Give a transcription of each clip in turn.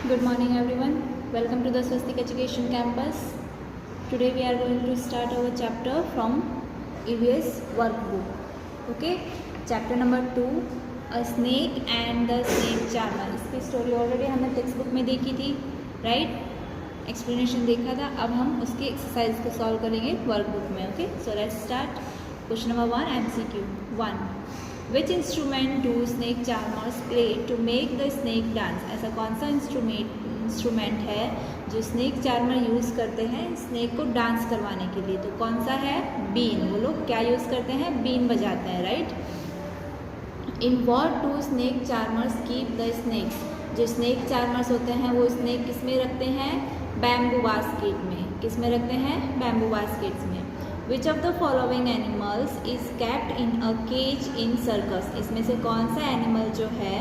Good morning everyone. Welcome to the Swastik Education Campus. Today we are going to start our chapter from EVS workbook. Okay? Chapter number 2, A Snake and the Snake Charmer. इसकी story already हमने textbook में देखी थी, right? Explanation देखा था. अब हम उसकी एक्सरसाइज को सॉल्व करेंगे वर्कबुक में. Okay, so let's start. Question number 1 MCQ 1. Which instrument do snake charmers play to make the snake dance? ऐसा कौन सा इंस्ट्रूमेंट है जो स्नेक चार्मर यूज़ करते हैं स्नेक को डांस करवाने के लिए? तो कौन सा है? बीन. वो लोग क्या यूज़ करते हैं? बीन बजाते हैं, right? In what do snake charmers keep the snakes? जो स्नेक चार्मर्स होते हैं वो स्नेक किस में रखते हैं? बैम्बू बास्केट में. किस में रखते हैं? बैम्बू बास्केट्स में. Which of the following animals is kept in a cage in circus? इसमें से कौन सा एनिमल जो है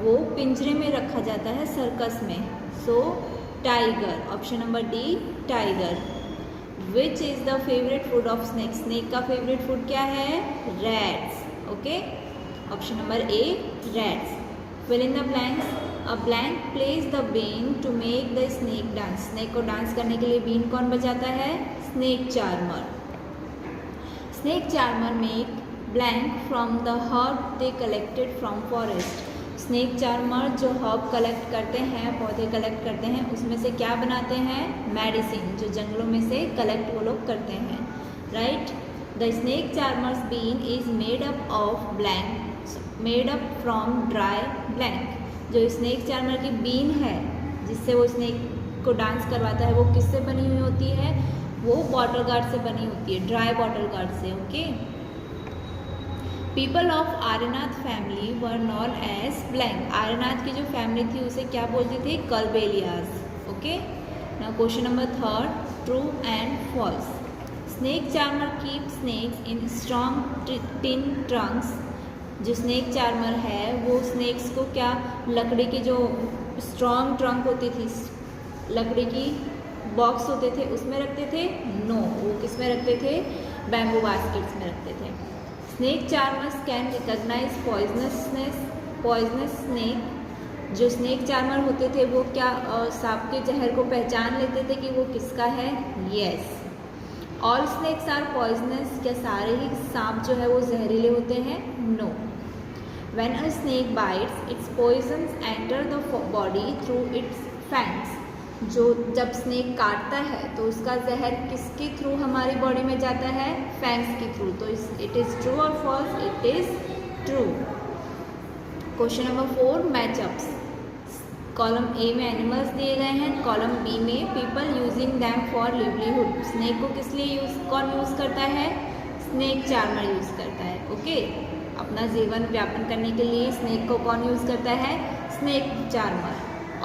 वो पिंजरे में रखा जाता है सर्कस में? So tiger. Option number D, tiger. Which is the favorite food of snake? Snake का फेवरेट फूड क्या है? Rats. Okay, option number A, rats. Fill in the blanks. A blank plays the bean to make the snake dance. Snake को dance करने के लिए been कौन बजाता है? Snake charmer. Snake charmer make blank from the herb they collected from forest. Snake charmer जो herb collect करते हैं, पौधे कलेक्ट करते हैं, उसमें से क्या बनाते हैं? मेडिसिन, जो जंगलों में से कलेक्ट वो लोग करते हैं, right? The snake charmer's bean is made up of blank, made up from dry blank. जो स्नेक चार्मर की बीन है जिससे वो स्नेक को डांस करवाता है, वो किससे बनी हुई होती है? वो बॉटल गार्ड से बनी होती है, ड्राई बॉटल गार्ड से. Okay. People of Aryanath family were known as blank. Aryanath की जो फैमिली थी उसे क्या बोलते थे? Kalbelias. Okay. Now question number 3, true and false. Snake charmer keep snakes in strong tin trunks. जो स्नेक चार्मर है वो स्नेक्स को क्या लकड़ी की जो स्ट्रॉन्ग ट्रंक होती थी, लकड़ी की बॉक्स होते थे उसमें रखते थे? नो, वो किस में रखते थे? बैम्बू बास्केट्स में रखते थे. Snake charmers can recognise poisonous snake. जो स्नेक चार्मर होते थे वो क्या सांप के जहर को पहचान लेते थे कि वो किसका है? Yes. All snakes are poisonous. क्या सारे ही सांप जो है वो जहरीले होते हैं? No. When a snake bites its poisons enter the body through its fangs. जो जब स्नेक काटता है तो उसका जहर किसके थ्रू हमारी बॉडी में जाता है? फैंग्स के थ्रू. तो इट इज़ ट्रू और false? It is true. Question number 4, matchups. Column A में एनिमल्स दिए गए हैं, कॉलम बी में people using them for livelihood. Snake को किस लिए कौन यूज़ करता है? स्नेक चार्मर यूज़ करता है. ओके. अपना जीवन व्यापन करने के लिए स्नेक को कौन यूज़ करता है? Snake charmer.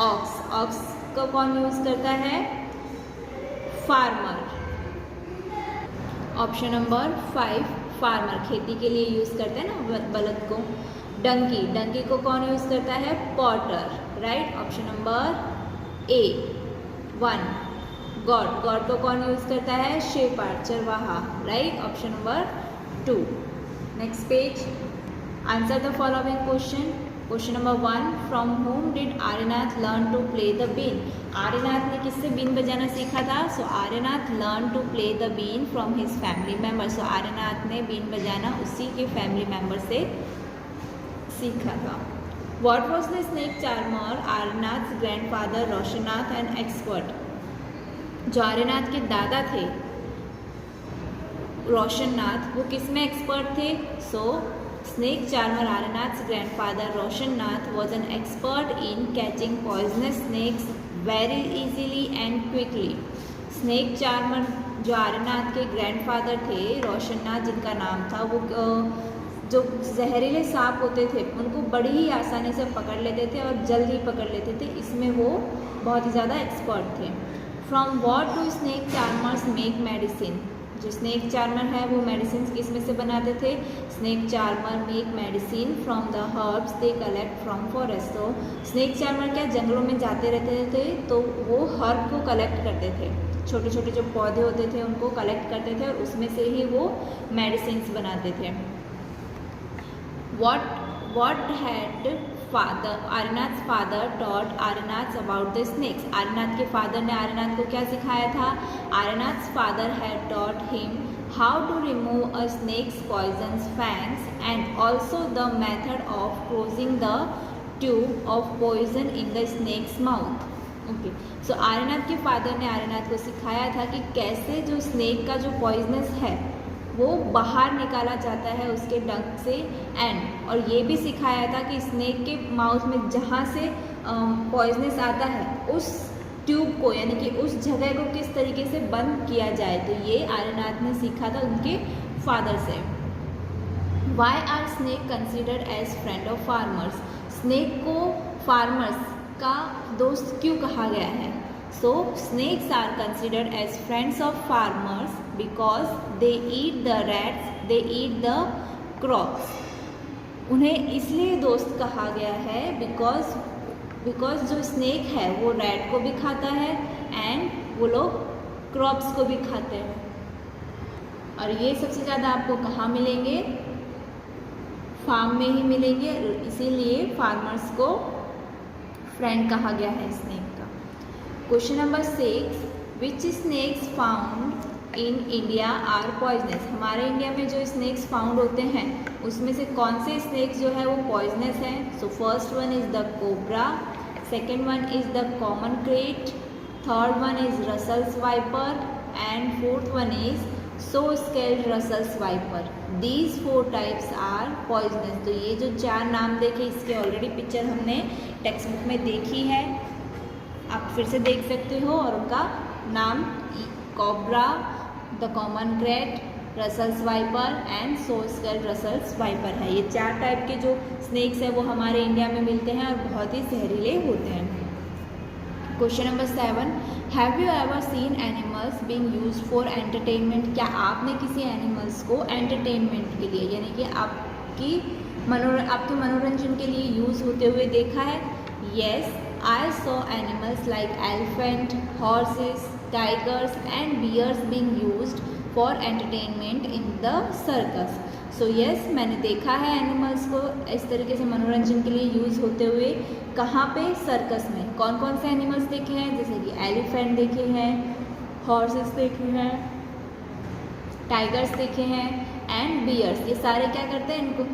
ऑक्स को कौन यूज़ करता है? फार्मर. ऑप्शन नंबर 5, फार्मर खेती के लिए यूज़ करते हैं ना बलद को. डंकी को कौन यूज़ करता है? Potter, right? Option number A 1. Goat को कौन यूज़ करता है? शेपर्ड, चरवाहा, right? Option number 2. Next page. Answer the following question. Question number 1, from home did Aryanath learn to play the been. Aryanath ने किससे बीन बजाना सीखा था? So Aryanath learn to play the been from his family member. So Aryanath ने बीन बजाना उसी के फैमिली मेम्बर से सीखा था. What was the snake charmer Aryanath grandfather Roshannath and expert. जो आर्यनाथ के दादा थे रोशननाथ, वो किस में एक्सपर्ट थे? सो Snake charmer Aranath's grandfather Roshannath was an expert in catching poisonous snakes very easily and quickly. Snake charmer जो आर्यनाथ के ग्रैंडफादर थे रोशननाथ जिनका नाम था, वो जो जहरीले सांप होते थे उनको बड़ी ही आसानी से पकड़ लेते थे और जल्दी पकड़ लेते थे. इसमें वो बहुत ही ज़्यादा एक्सपर्ट थे. From what do snake charmers make medicine. जो स्नेक चार्मर है वो मेडिसिन किस में से बनाते थे? Snake charmer make medicine from the herbs they collect from forest. तो स्नेक चार्मर क्या जंगलों में जाते रहते थे तो वो हर्ब को कलेक्ट करते थे, छोटे छोटे जो पौधे होते थे उनको कलेक्ट करते थे और उसमें से ही वो मेडिसिन बनाते थे. what had Aryanath father taught Aryanath about the snakes. Aryanath के फादर ने आर्यनाथ को क्या सिखाया था? Aryanath father had taught him how to remove a snakes poisons fangs and also the method of closing the tube of poison in the snakes mouth. Okay, so Aryanath के father ने आर्यनाथ को सिखाया था कि कैसे जो स्नेक का जो पॉइजनस है वो बाहर निकाला जाता है उसके डंक से, एंड और ये भी सिखाया था कि स्नेक के माउथ में जहाँ से पॉइजनस आता है उस ट्यूब को यानी कि उस जगह को किस तरीके से बंद किया जाए। तो ये आर्यनाथ ने सीखा था उनके फादर से। Why are snake considered as friend of farmers. Snake को फार्मर्स का दोस्त क्यों कहा गया है? So snakes are considered as friends of farmers because they eat the rats, they eat the crops. उन्हें इसलिए दोस्त कहा गया है because जो स्नेक है वो रैट को भी खाता है एंड वो लोग क्रॉप्स को भी खाते हैं। और ये सबसे ज़्यादा आपको कहाँ मिलेंगे? फार्म में ही मिलेंगे, इसीलिए फार्मर्स को फ्रेंड कहा गया है स्नेक का। Question number 6, which snakes found in India are poisonous. हमारे इंडिया में जो स्नेक्स फाउंड होते हैं उसमें से कौन से स्नेक्स जो है वो पॉइजनस हैं? So first one is the cobra, second one is the common krait, third one is Russell's viper and fourth one is saw scaled Russell's viper. These 4 types are poisonous. तो ये जो 4 नाम देखे इसके ऑलरेडी पिक्चर हमने textbook में देखी है, आप फिर से देख सकते हो। और उनका नाम cobra, the common crate, Russell's viper and so scaled Russell's wiper है। ये 4 टाइप के जो स्नेक्स हैं वो हमारे इंडिया में मिलते हैं और बहुत ही जहरीले होते हैं। Question number 7, have you ever seen animals being used for entertainment. क्या आपने किसी एनिमल्स को एंटरटेनमेंट के लिए यानी कि आपके मनोरंजन के लिए यूज़ होते हुए देखा है? Yes, I saw animals like elephant, horses, tigers and bears being used for entertainment in the circus. So yes, मैंने देखा है एनिमल्स को इस तरीके से मनोरंजन के लिए यूज़ होते हुए। कहाँ पे? सर्कस में। कौन कौन से एनिमल्स देखे हैं? जैसे कि एलिफेंट देखे हैं, हॉर्सेस देखे हैं, टाइगर्स देखे हैं एंड बियर्स। ये सारे क्या करते हैं? इनको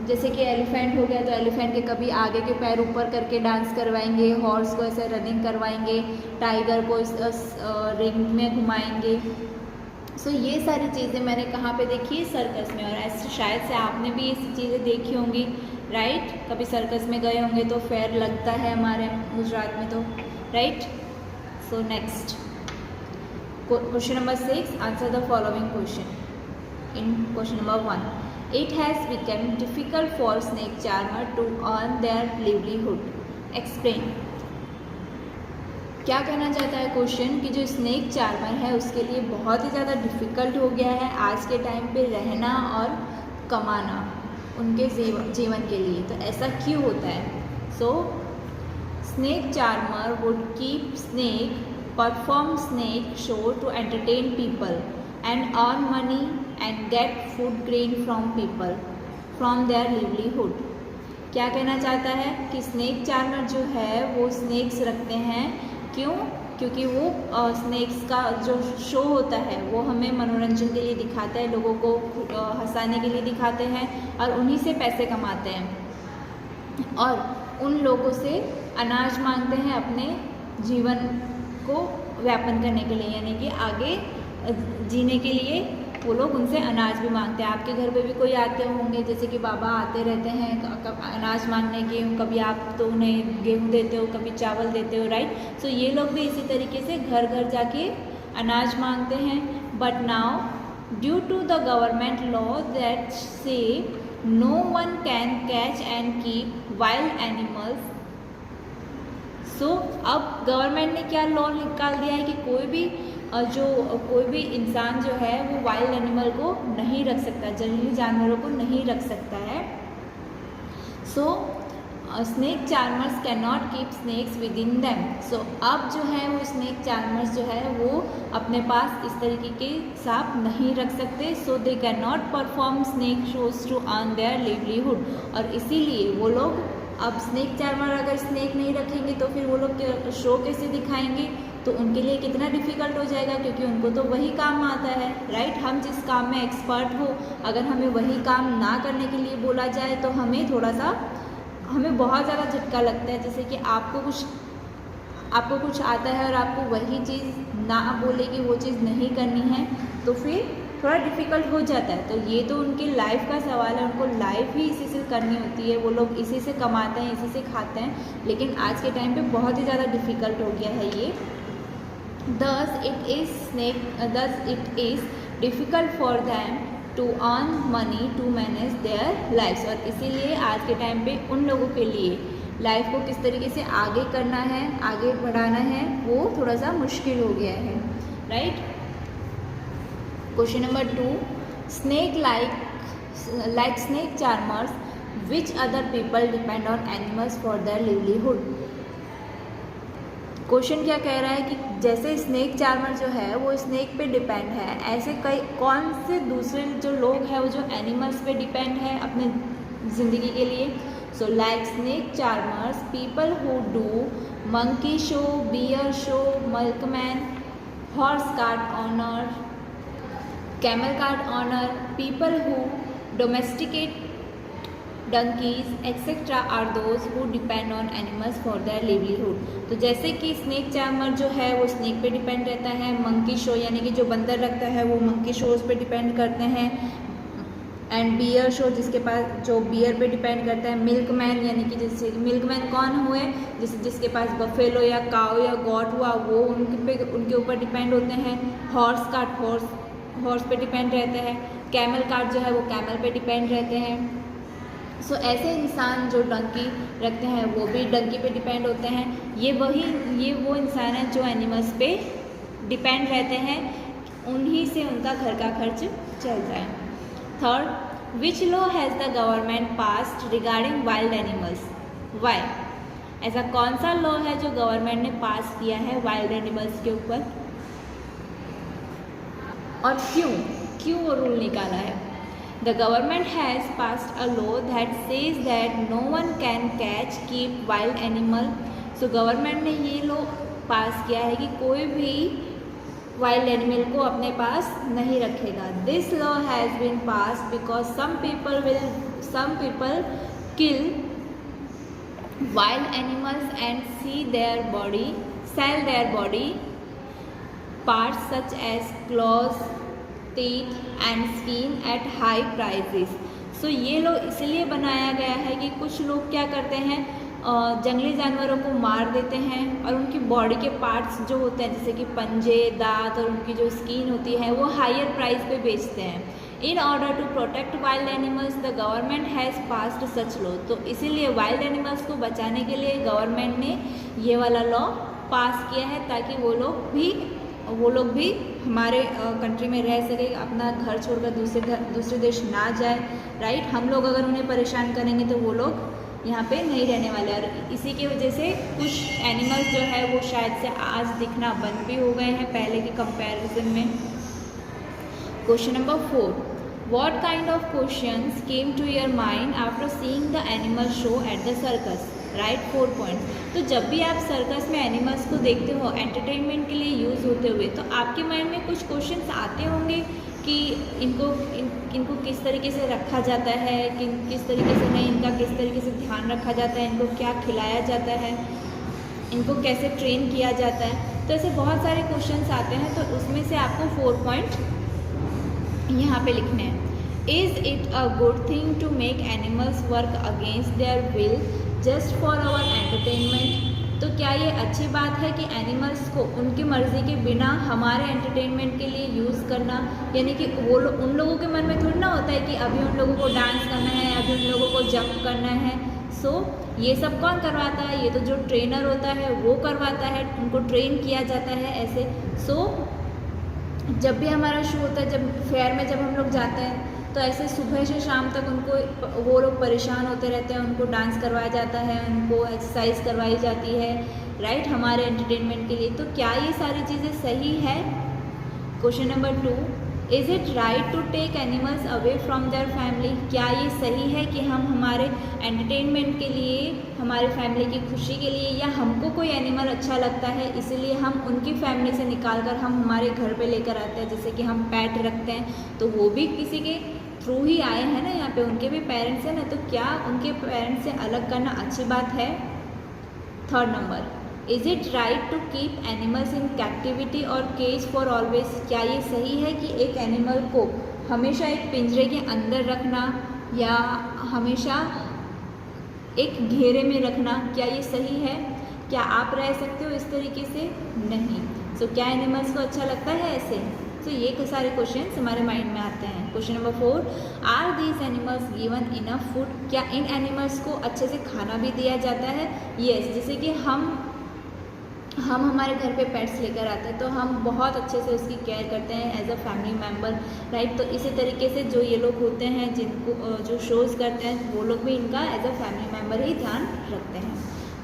जैसे कि एलिफेंट हो गया तो एलिफेंट के कभी आगे के पैर ऊपर करके डांस करवाएंगे, हॉर्स को ऐसे रनिंग करवाएंगे, टाइगर को इस रिंग में घुमाएंगे। सो ये सारी चीज़ें मैंने कहाँ पे देखी है? सर्कस में। और ऐसे शायद से आपने भी ये चीज़ें देखी होंगी, राइट? कभी सर्कस में गए होंगे तो फेयर लगता है हमारे गुजरात में तो, right? So next question number 6, answer the following question. In question number 1, it has become difficult for snake charmer to earn their livelihood. Explain. क्या कहना चाहता है क्वेश्चन कि जो स्नेक चार्मर है उसके लिए बहुत ही ज़्यादा डिफ़िकल्ट हो गया है आज के टाइम पे रहना और कमाना उनके जीवन के लिए। तो ऐसा क्यों होता है? So snake charmer would keep snake, perform snake show to entertain people and earn money and get food grain from people from their livelihood. क्या कहना चाहता है कि स्नेक चार्मर जो है वो स्नेक्स रखते हैं, क्यों? क्योंकि वो स्नेक्स का जो शो होता है वो हमें मनोरंजन के लिए दिखाते हैं, लोगों को हंसाने के लिए दिखाते हैं और उन्हीं से पैसे कमाते हैं और उन लोगों से अनाज मांगते हैं अपने जीवन को व्यापन करने के लिए, यानी कि आगे जीने के लिए वो लोग उनसे अनाज भी मांगते हैं। आपके घर पे भी कोई आते होंगे, जैसे कि बाबा आते रहते हैं अनाज मांगने के, कभी आप तो उन्हें गेहूँ देते हो, कभी चावल देते हो, राइट? सो ये लोग भी इसी तरीके से घर घर जाके अनाज मांगते हैं। But now due to the government law that say no one can catch and keep wild animals. So अब गवर्नमेंट ने क्या लॉ निकाल दिया है कि कोई भी इंसान जो है वो वाइल्ड एनिमल को नहीं रख सकता, जंगली जानवरों को नहीं रख सकता है। So snake charmers can not keep snakes within them. So अब जो है वो स्नेक चार्मर्स जो है वो अपने पास इस तरीके के सांप नहीं रख सकते। So they can not perform snake shows to earn their livelihood. और इसीलिए वो लोग अब स्नेक चार्मर अगर स्नेक नहीं रखेंगे तो फिर वो लोग शो कैसे दिखाएंगे, तो उनके लिए कितना डिफ़िकल्ट हो जाएगा, क्योंकि उनको तो वही काम आता है, राइट। हम जिस काम में एक्सपर्ट हो, अगर हमें वही काम ना करने के लिए बोला जाए तो हमें बहुत ज़्यादा झटका लगता है। जैसे कि आपको कुछ आता है और आपको वही चीज़ ना बोले कि वो चीज़ नहीं करनी है, तो फिर थोड़ा डिफ़िकल्ट हो जाता है। तो ये तो उनकी लाइफ का सवाल है, उनको लाइफ ही इसी से करनी होती है, वो लोग इसी से कमाते हैं, इसी से खाते हैं। लेकिन आज के टाइम पे बहुत ही ज़्यादा डिफ़िकल्ट हो गया है ये। Thus it is difficult for them to earn money to manage their lives। और इसीलिए आज के टाइम पे उन लोगों के लिए लाइफ को किस तरीके से आगे करना है, आगे बढ़ाना है, वो थोड़ा सा मुश्किल हो गया है, right. Question number 2, snake like snake charmers, which other people depend on animals for their livelihood। Question क्या कह रहा है कि जैसे स्नेक चार्मर जो है वो स्नेक पे डिपेंड है, ऐसे कौन से दूसरे जो लोग हैं वो जो एनिमल्स पे डिपेंड है अपने ज़िंदगी के लिए। So like snake charmers, people who do monkey show, bear show, milkman, horse cart owner, camel cart owner, people who domesticate donkeys etc. are those who depend on animals for their livelihood। तो जैसे कि snake charmer जो है वो snake पे depend रहता है, monkey show यानी कि जो बंदर रखता है वो मंकी शोज पे डिपेंड करते हैं, एंड बियर शो जिसके पास जो बियर पे डिपेंड करता है, मिल्कमैन यानी कि जैसे मिल्कमैन कौन हुए, जिसके पास बफेलो या काऊ या गॉट हुआ वो उनके ऊपर डिपेंड होते हैं। हॉर्स कार्ट हॉर्स पे डिपेंड रहते हैं, कैमल कार्ट जो है वो कैमल पे डिपेंड रहते हैं। सो ऐसे इंसान जो डंकी रखते हैं वो भी डंकी पे डिपेंड होते हैं। ये वो इंसान हैं जो एनिमल्स पे डिपेंड रहते हैं, उन्हीं से उनका घर का खर्च चलता है। Third, which law has the government passed regarding wild animals, why. ऐसा कौन सा लॉ है जो गवर्नमेंट ने पास किया है वाइल्ड एनिमल्स के ऊपर, और क्यों वो रूल निकाला है। The government has passed a law that says that no one can catch, keep wild animal। So government ने ये लॉ पास किया है कि कोई भी वाइल्ड एनिमल को अपने पास नहीं रखेगा। This law has been passed because some people kill wild animals and sell their body parts such as claws, teeth and skin at high prices। सो ये लोग इसलिए बनाया गया है कि कुछ लोग क्या करते हैं, जंगली जानवरों को मार देते हैं और उनकी बॉडी के पार्ट्स जो होते हैं जैसे कि पंजे, दांत और उनकी जो स्किन होती है वो हायर प्राइस पे बेचते हैं। In order to protect wild animals the government has passed such law. तो इसीलिए वाइल्ड एनिमल्स को बचाने के लिए गवर्नमेंट ने ये वाला लॉ पास किया है ताकि वो लोग भी हमारे कंट्री में रह सके, अपना घर छोड़कर दूसरे देश ना जाए, राइट। हम लोग अगर उन्हें परेशान करेंगे तो वो लोग यहाँ पे नहीं रहने वाले। और इसी की वजह से कुछ एनिमल्स जो है वो शायद से आज दिखना बंद भी हो गए हैं पहले के कंपैरिजन में। Question number 4, what kind of questions came to your mind after seeing the animal show at the circus, right 4 points. तो जब भी आप सर्कस में एनिमल्स को देखते हो एंटरटेनमेंट के लिए यूज़ होते हुए, तो आपके माइंड में कुछ क्वेश्चंस आते होंगे कि इनको किस तरीके से रखा जाता है, किस तरीके से नहीं, इनका किस तरीके से ध्यान रखा जाता है, इनको क्या खिलाया जाता है, इनको कैसे ट्रेन किया जाता है। तो ऐसे बहुत सारे क्वेश्चंस आते हैं, तो उसमें से आपको 4 पॉइंट यहाँ पे लिखने हैं। Is it a good thing to make animals work against their will just for our entertainment. तो क्या ये अच्छी बात है कि एनिमल्स को उनकी मर्ज़ी के बिना हमारे एंटरटेनमेंट के लिए यूज़ करना, यानी कि उन लोगों के मन में थोड़ी ना होता है कि अभी उन लोगों को डांस करना है, अभी उन लोगों को जंप करना है। सो ये सब कौन करवाता है, ये तो जो ट्रेनर होता है वो करवाता है, उनको ट्रेन किया जाता है ऐसे। सो जब भी हमारा शो होता है, जब फेयर में जब हम लोग जाते हैं तो ऐसे सुबह से शाम तक उनको वो लोग परेशान होते रहते हैं, उनको डांस करवाया जाता है, उनको एक्सरसाइज करवाई जाती है, राइट, हमारे एंटरटेनमेंट के लिए। तो क्या ये सारी चीज़ें सही है? Question number 2, is it right to take animals away from their family? क्या ये सही है कि हम हमारे एंटरटेनमेंट के लिए, हमारे फैमिली की खुशी के लिए, या हमको कोई एनिमल अच्छा लगता है इसीलिए हम उनकी फैमिली से निकाल कर हम हमारे घर पे लेकर आते हैं, जैसे कि हम पेट रखते हैं तो वो भी किसी के थ्रू ही आए हैं ना, यहाँ पे उनके भी पेरेंट्स हैं ना, तो क्या उनके पेरेंट्स से अलग करना अच्छी बात है? Third number, is it right to keep animals in captivity और केज फॉर ऑलवेज? क्या ये सही है कि एक एनिमल को हमेशा एक पिंजरे के अंदर रखना या हमेशा एक घेरे में रखना, क्या ये सही है? क्या आप रह सकते हो इस तरीके से? नहीं। सो क्या एनिमल्स को अच्छा लगता है ऐसे? तो ये सारे क्वेश्चन हमारे माइंड में आते हैं। Question number 4, are these animals given enough food? क्या इन एनिमल्स को अच्छे से खाना भी दिया जाता है? यस, जैसे कि हम हमारे घर पे पेट्स लेकर आते हैं तो हम बहुत अच्छे से उसकी केयर करते हैं as a family member, right. तो इसी तरीके से जो ये लोग होते हैं जिनको जो शोज़ करते हैं वो लोग भी इनका एज अ फैमिली मेम्बर ही ध्यान रखते हैं।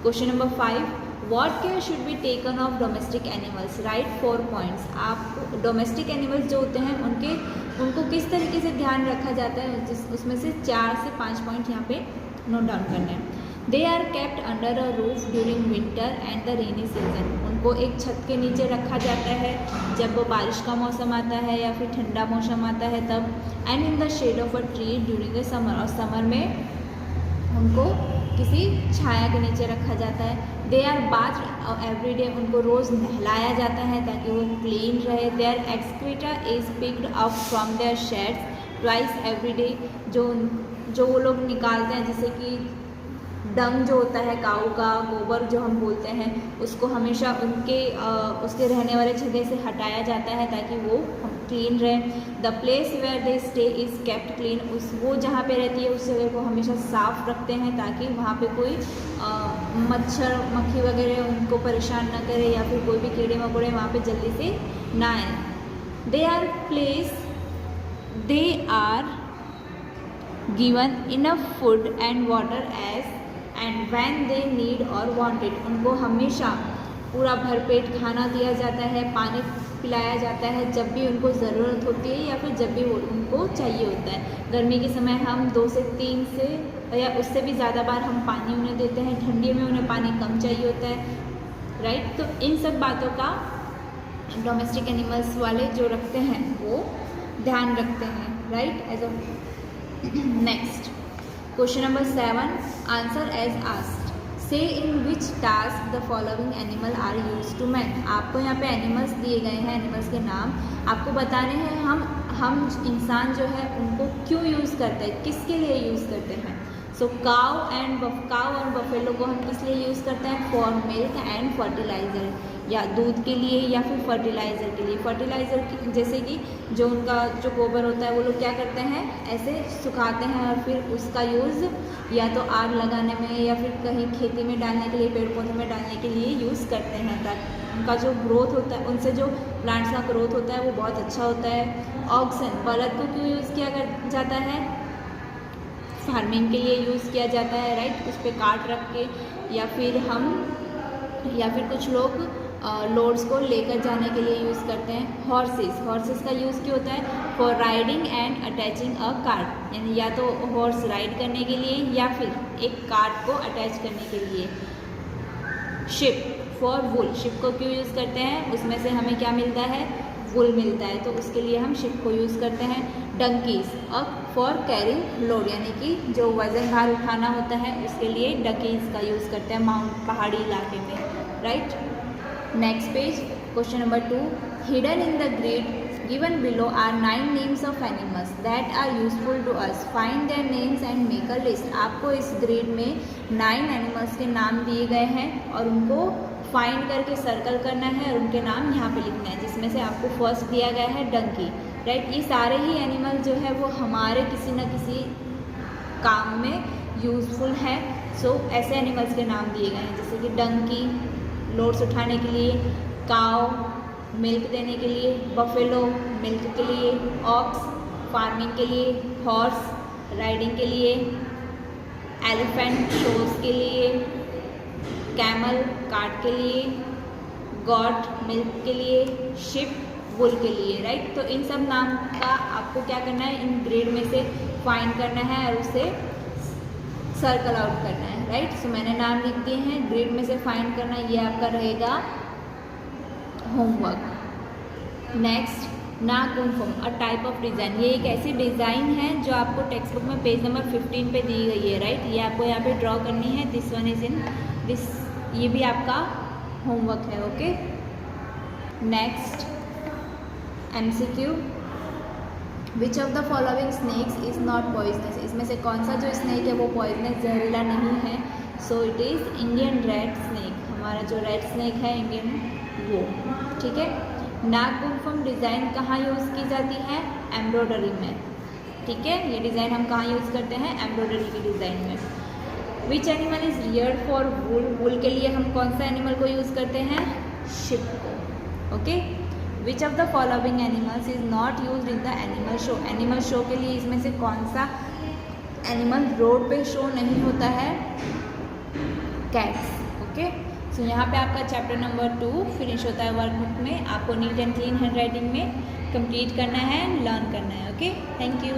Question number 5, what care should be taken of domestic animals? Right 4 points. आप डोमेस्टिक एनिमल्स जो होते हैं उनको किस तरीके से ध्यान रखा जाता है, उसमें से 4 से 5 पॉइंट यहाँ पे नोट डाउन करने हैं। They are kept under a roof during winter and the rainy season? उनको एक छत के नीचे रखा जाता है जब बारिश का मौसम आता है या फिर ठंडा मौसम आता है तब। And in the shade of a tree during the summer? और समर में उनको किसी छाया के नीचे रखा जाता है। They are bath every day? उनको रोज़ नहलाया जाता है ताकि वो क्लीन रहे। Their excreta is picked up from their sheds twice every day? जो वो लोग निकालते हैं, जैसे कि डंग जो होता है काऊ का, गोबर जो हम बोलते हैं, उसको हमेशा उसके रहने वाले जगह से हटाया जाता है ताकि वो क्लीन रहे। The place where they stay is kept clean? वो जहाँ पे रहती है उस जगह को हमेशा साफ़ रखते हैं ताकि वहाँ पे कोई मच्छर मक्खी वगैरह उनको परेशान ना करे या फिर कोई भी कीड़े मकोड़े वहाँ पे जल्दी से ना आए। They are given enough food and water as and when they need और वांटेड? उनको हमेशा पूरा भरपेट खाना दिया जाता है, पानी पिलाया जाता है जब भी उनको ज़रूरत होती है या फिर जब भी वो उनको चाहिए होता है। गर्मी के समय हम 2 से 3 से या उससे भी ज़्यादा बार हम पानी उन्हें देते हैं, ठंडी में उन्हें पानी कम चाहिए होता है, राइट। तो इन सब बातों का डोमेस्टिक एनिमल्स वाले जो रखते हैं वो ध्यान रखते हैं, right. As a next question number 7, answer as asked. Say in which task the following animal are use to man? आपको यहाँ पे एनिमल्स दिए गए हैं, एनिमल्स के नाम आपको बताने हैं। हम इंसान जो है उनको क्यों यूज़ करते हैं, किसके लिए यूज़ करते हैं? सो काउ और बफेलो को हम किस लिए यूज़ करते हैं? फॉर मिल्क एंड फर्टिलाइज़र, या दूध के लिए या फिर फर्टिलाइज़र के लिए। फर्टिलाइज़र जैसे कि जो उनका जो गोबर होता है वो लोग क्या करते हैं, ऐसे सुखाते हैं और फिर उसका यूज़ या तो आग लगाने में या फिर कहीं खेती में डालने के लिए, पेड़ पौधों में डालने के लिए यूज़ करते हैं ताकि उनका जो ग्रोथ होता है, उनसे जो प्लांट्स का ग्रोथ होता है वो बहुत अच्छा होता है। ऑक्सन, बलद को क्यों यूज़ किया जाता है? फार्मिंग के लिए यूज़ किया जाता है, राइट। उस पर काट रख के या फिर कुछ लोग लोड्स को लेकर जाने के लिए यूज़ करते हैं। हॉर्सेस का यूज़ क्यों होता है? For riding and attaching a cart, यानी या तो हॉर्स राइड करने के लिए या फिर एक कार्ट को अटैच करने के लिए। शिप फॉर वुल, शिप को क्यों यूज़ करते हैं? उसमें से हमें क्या मिलता है? वुल मिलता है, तो उसके लिए हम शिप को यूज़ करते हैं। डंकीज और फॉर कैरिंग लोड, यानी कि जो वज़न भार उठाना होता है उसके लिए डंकीज का यूज़ करते हैं पहाड़ी इलाके में, right. Next page, question number 2, hidden in the grid given below are 9 names of animals that are useful to us, find their names and make a list. आपको इस ग्रिड में 9 एनिमल्स के नाम दिए गए हैं और उनको फाइंड करके सर्कल करना है और उनके नाम यहाँ पे लिखना है, जिसमें से आपको फर्स्ट दिया गया है डंकी, राइट। ये सारे ही एनिमल जो है वो हमारे किसी न किसी काम में यूज़फुल है। सो ऐसे एनिमल्स के नाम दिए गए हैं जैसे कि डंकी लोड्स उठाने के लिए, काव मिल्क देने के लिए, बफेलो मिल्क के लिए, ऑक्स फार्मिंग के लिए, हॉर्स राइडिंग के लिए, एलिफेंट शोज के लिए, कैमल कार्ट के लिए, गॉट मिल्क के लिए, शिप वुल के लिए, राइट। तो इन सब नाम का आपको क्या करना है, इन ग्रेड में से फाइंड करना है और उसे सर्कल आउट करना है, राइट। सो मैंने नाम लिख दिए हैं, ग्रेड में से फाइंड करना, ये आपका रहेगा होमवर्क। नेक्स्ट, नागुनफम अ टाइप ऑफ डिज़ाइन, ये एक ऐसी डिज़ाइन है जो आपको टेक्स्ट बुक में पेज नंबर 15 पे दी गई है, राइट। ये आपको यहाँ पे ड्रॉ करनी है, this one is in this, ये भी आपका होमवर्क है, okay. Next MCQ, which of the following snakes is not poisonous, इसमें से कौन सा जो स्नेक है वो पॉइजनस जहरीला नहीं है। So it is Indian red snake, हमारा जो रेड स्नेक है इंडियन वो, ठीक है। नागुनफम डिज़ाइन कहाँ यूज़ की जाती है, एम्ब्रॉयडरी में, ठीक है। ये डिज़ाइन हम कहाँ यूज़ करते हैं, एम्ब्रॉयडरी की डिज़ाइन में। Which animal is reared for wool, wool के लिए हम कौन सा एनिमल को यूज़ करते हैं, शिप को, okay. Which of the following animals is not use in the animal show, animal show के लिए इसमें से कौन सा एनिमल रोड पे शो नहीं होता है, कैट्स, ओके। सो यहाँ पे आपका चैप्टर नंबर 2 फिनिश होता है वर्कबुक में। आपको neat and clean hand writing में कंप्लीट करना है, लर्न करना है, ओके। Thank you.